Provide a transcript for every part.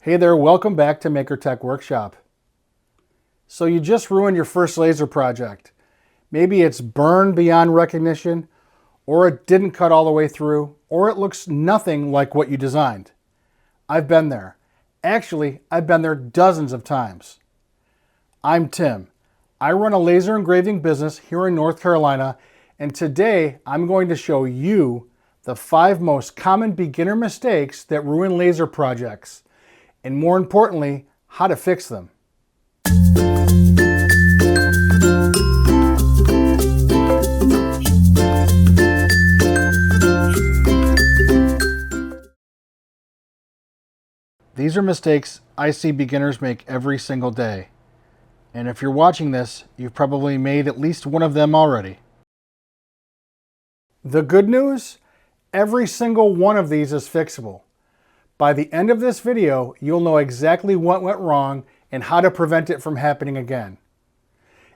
Hey there, welcome back to MakerTech Workshop. So you just ruined your first laser project. Maybe it's burned beyond recognition, or it didn't cut all the way through, or it looks nothing like what you designed. I've been there. Actually, I've been there dozens of times. I'm Tim. I run a laser engraving business here in North Carolina, and today I'm going to show you the 5 most common beginner mistakes that ruin laser projects, and more importantly, how to fix them. These are mistakes I see beginners make every single day. And if you're watching this, you've probably made at least one of them already. The good news? Every single one of these is fixable. By the end of this video, you'll know exactly what went wrong and how to prevent it from happening again.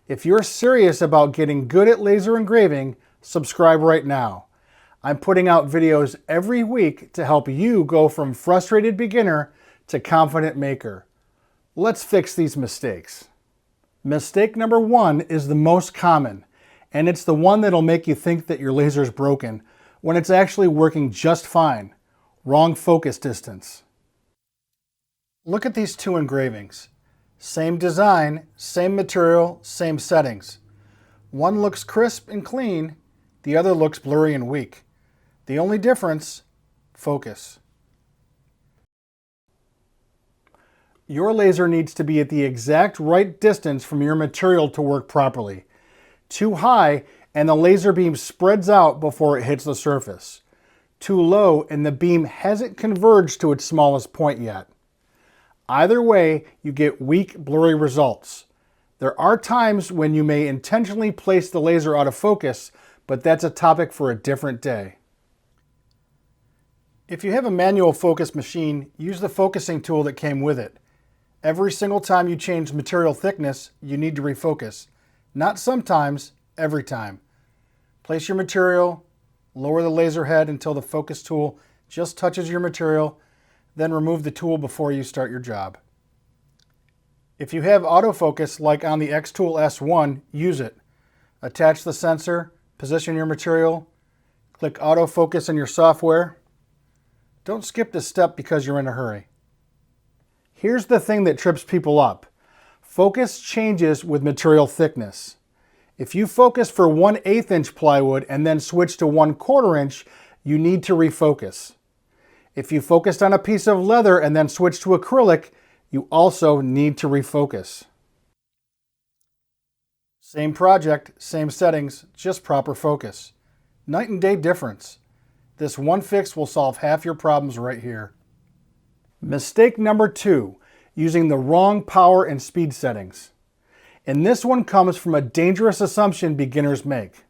If you're serious about getting good at laser engraving, subscribe right now. I'm putting out videos every week to help you go from frustrated beginner to confident maker. Let's fix these mistakes. Mistake number 1 is the most common, and it's the one that'll make you think that your laser's broken when it's actually working just fine. Wrong focus distance. Look at these 2 engravings. Same design, same material, same settings. One looks crisp and clean, the other looks blurry and weak. The only difference, focus. Your laser needs to be at the exact right distance from your material to work properly. Too high and the laser beam spreads out before it hits the surface. Too low and the beam hasn't converged to its smallest point yet. Either way, you get weak, blurry results. There are times when you may intentionally place the laser out of focus, but that's a topic for a different day. If you have a manual focus machine, use the focusing tool that came with it. Every single time you change material thickness, you need to refocus. Not sometimes, every time. Place your material, lower the laser head until the focus tool just touches your material, then remove the tool before you start your job. If you have autofocus like on the xTool S1, use it. Attach the sensor, position your material, click autofocus in your software. Don't skip this step because you're in a hurry. Here's the thing that trips people up. Focus changes with material thickness. If you focus for 1/8 inch plywood and then switch to 1/4 inch, you need to refocus. If you focused on a piece of leather and then switch to acrylic, you also need to refocus. Same project, same settings, just proper focus. Night and day difference. This one fix will solve half your problems right here. Mistake number 2, using the wrong power and speed settings. And this one comes from a dangerous assumption beginners make.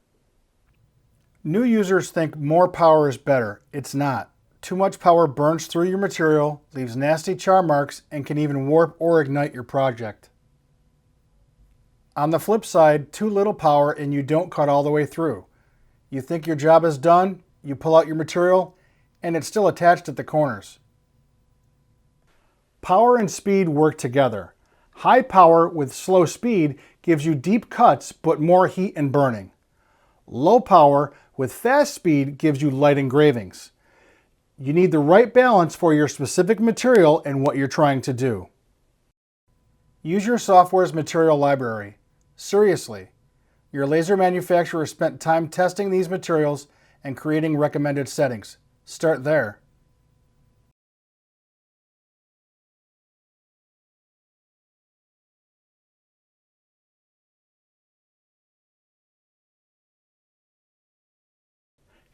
New users think more power is better. It's not. Too much power burns through your material, leaves nasty char marks, and can even warp or ignite your project. On the flip side, too little power and you don't cut all the way through. You think your job is done, you pull out your material, and it's still attached at the corners. Power and speed work together. High power with slow speed gives you deep cuts but more heat and burning. Low power with fast speed gives you light engravings. You need the right balance for your specific material and what you're trying to do. Use your software's material library. Seriously, your laser manufacturer spent time testing these materials and creating recommended settings. Start there.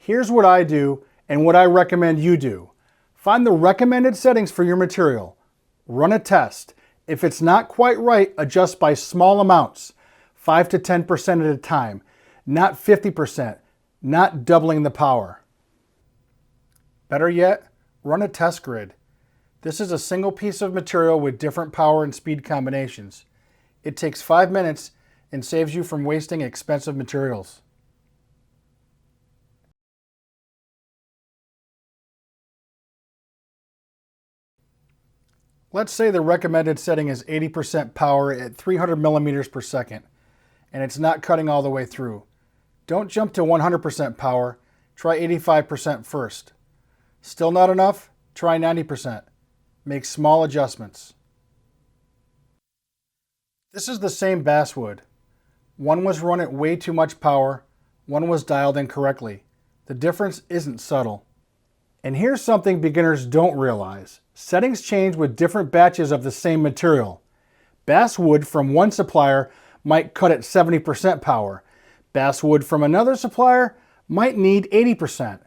Here's what I do and what I recommend you do. Find the recommended settings for your material. Run a test. If it's not quite right, adjust by small amounts, 5 to 10% at a time, not 50%, not doubling the power. Better yet, run a test grid. This is a single piece of material with different power and speed combinations. It takes 5 minutes and saves you from wasting expensive materials. Let's say the recommended setting is 80% power at 300 millimeters per second, and it's not cutting all the way through. Don't jump to 100% power, try 85% first. Still not enough? Try 90%. Make small adjustments. This is the same basswood. One was run at way too much power, one was dialed in correctly. The difference isn't subtle. And here's something beginners don't realize. Settings change with different batches of the same material. Basswood from one supplier might cut at 70% power. Basswood from another supplier might need 80%.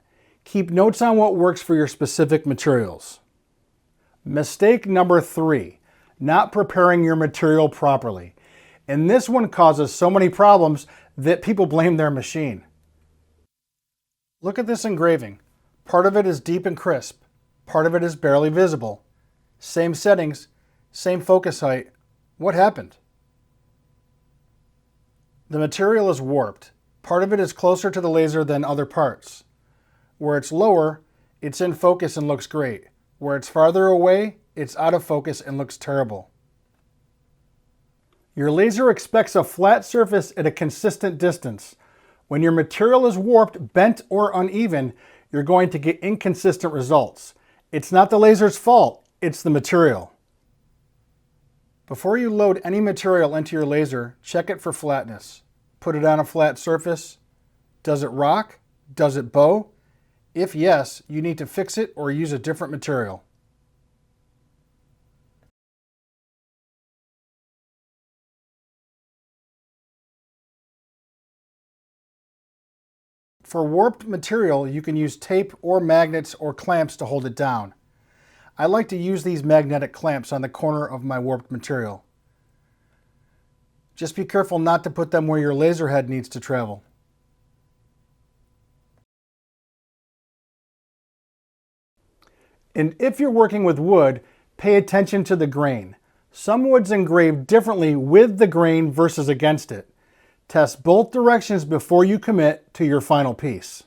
Keep notes on what works for your specific materials. Mistake number 3, not preparing your material properly. And this one causes so many problems that people blame their machine. Look at this engraving. Part of it is deep and crisp. Part of it is barely visible. Same settings, same focus height. What happened? The material is warped. Part of it is closer to the laser than other parts. Where it's lower, it's in focus and looks great. Where it's farther away, it's out of focus and looks terrible. Your laser expects a flat surface at a consistent distance. When your material is warped, bent, or uneven, you're going to get inconsistent results. It's not the laser's fault, it's the material. Before you load any material into your laser, check it for flatness. Put it on a flat surface. Does it rock? Does it bow? If yes, you need to fix it or use a different material. For warped material, you can use tape or magnets or clamps to hold it down. I like to use these magnetic clamps on the corner of my warped material. Just be careful not to put them where your laser head needs to travel. And if you're working with wood, pay attention to the grain. Some wood's engraved differently with the grain versus against it. Test both directions before you commit to your final piece.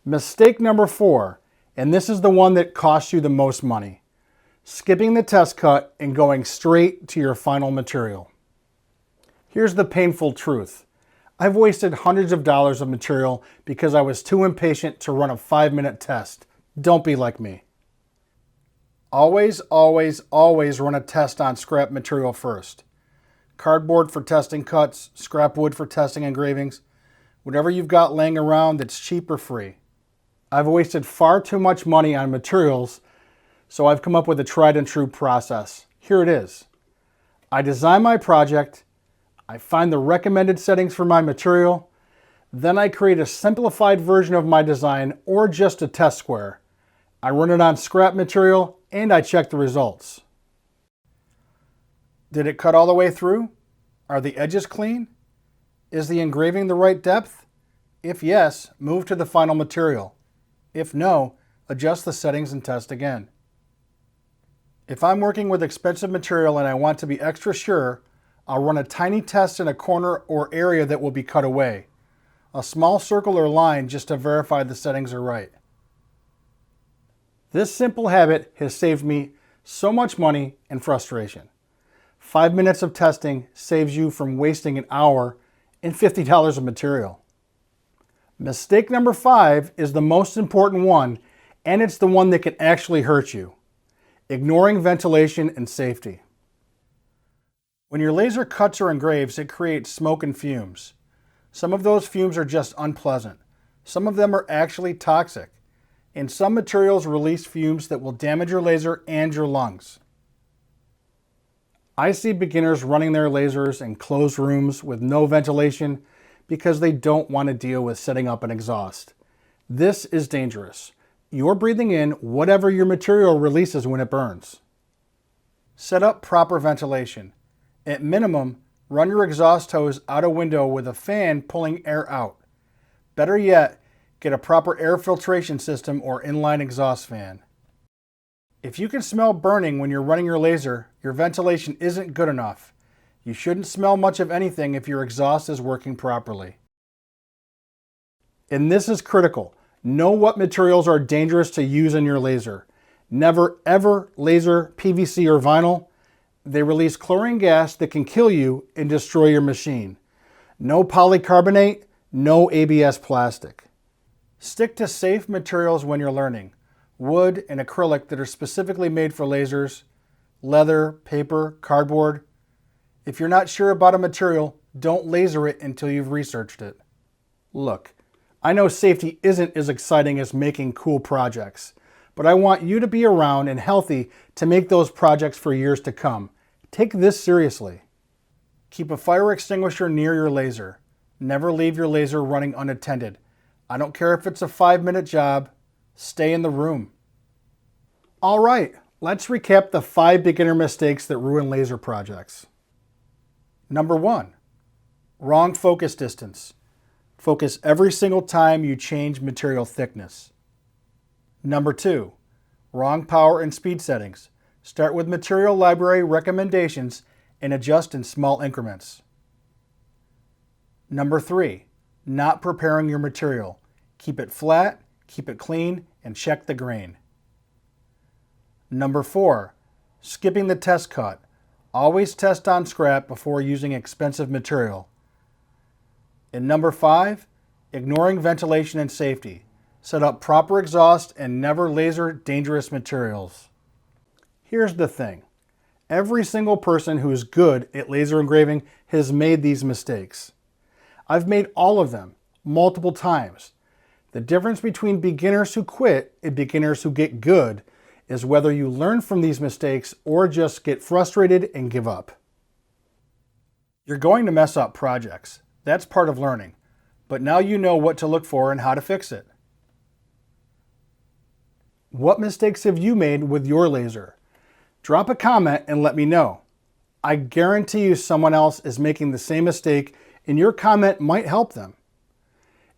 Mistake number 4, and this is the one that costs you the most money. Skipping the test cut and going straight to your final material. Here's the painful truth. I've wasted hundreds of dollars of material because I was too impatient to run a 5-minute test. Don't be like me. Always, always, always run a test on scrap material first. Cardboard for testing cuts, scrap wood for testing engravings, whatever you've got laying around that's cheap or free. I've wasted far too much money on materials, so I've come up with a tried and true process. Here it is. I design my project, I find the recommended settings for my material, then I create a simplified version of my design or just a test square. I run it on scrap material and I check the results. Did it cut all the way through? Are the edges clean? Is the engraving the right depth? If yes, move to the final material. If no, adjust the settings and test again. If I'm working with expensive material and I want to be extra sure, I'll run a tiny test in a corner or area that will be cut away. A small circle or line just to verify the settings are right. This simple habit has saved me so much money and frustration. 5 minutes of testing saves you from wasting an hour and $50 of material. Mistake number 5 is the most important one, and it's the one that can actually hurt you. Ignoring ventilation and safety. When your laser cuts or engraves, it creates smoke and fumes. Some of those fumes are just unpleasant. Some of them are actually toxic. And some materials release fumes that will damage your laser and your lungs. I see beginners running their lasers in closed rooms with no ventilation because they don't want to deal with setting up an exhaust. This is dangerous. You're breathing in whatever your material releases when it burns. Set up proper ventilation. At minimum, run your exhaust hose out a window with a fan pulling air out. Better yet, get a proper air filtration system or inline exhaust fan. If you can smell burning when you're running your laser, your ventilation isn't good enough. You shouldn't smell much of anything if your exhaust is working properly. And this is critical. Know what materials are dangerous to use in your laser. Never ever laser PVC or vinyl. They release chlorine gas that can kill you and destroy your machine. No polycarbonate, no ABS plastic. Stick to safe materials when you're learning. Wood and acrylic that are specifically made for lasers, leather, paper, cardboard. If you're not sure about a material, don't laser it until you've researched it. Look, I know safety isn't as exciting as making cool projects, but I want you to be around and healthy to make those projects for years to come. Take this seriously. Keep a fire extinguisher near your laser. Never leave your laser running unattended. I don't care if it's a 5-minute job, stay in the room. All right, let's recap the 5 beginner mistakes that ruin laser projects. Number 1, wrong focus distance. Focus every single time you change material thickness. Number 2, wrong power and speed settings. Start with material library recommendations and adjust in small increments. Number 3, not preparing your material. Keep it flat, keep it clean, and check the grain. Number 4, skipping the test cut. Always test on scrap before using expensive material. And number 5, ignoring ventilation and safety. Set up proper exhaust and never laser dangerous materials. Here's the thing. Every single person who is good at laser engraving has made these mistakes. I've made all of them, multiple times. The difference between beginners who quit and beginners who get good is whether you learn from these mistakes or just get frustrated and give up. You're going to mess up projects. That's part of learning. But now you know what to look for and how to fix it. What mistakes have you made with your laser? Drop a comment and let me know. I guarantee you someone else is making the same mistake and your comment might help them.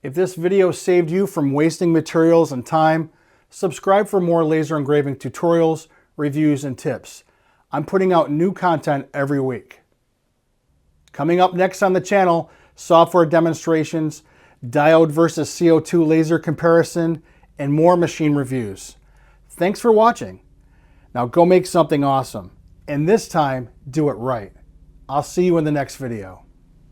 If this video saved you from wasting materials and time, subscribe for more laser engraving tutorials, reviews, and tips. I'm putting out new content every week. Coming up next on the channel, software demonstrations, diode versus CO2 laser comparison, and more machine reviews. Thanks for watching. Now go make something awesome, and this time do it right. I'll see you in the next video.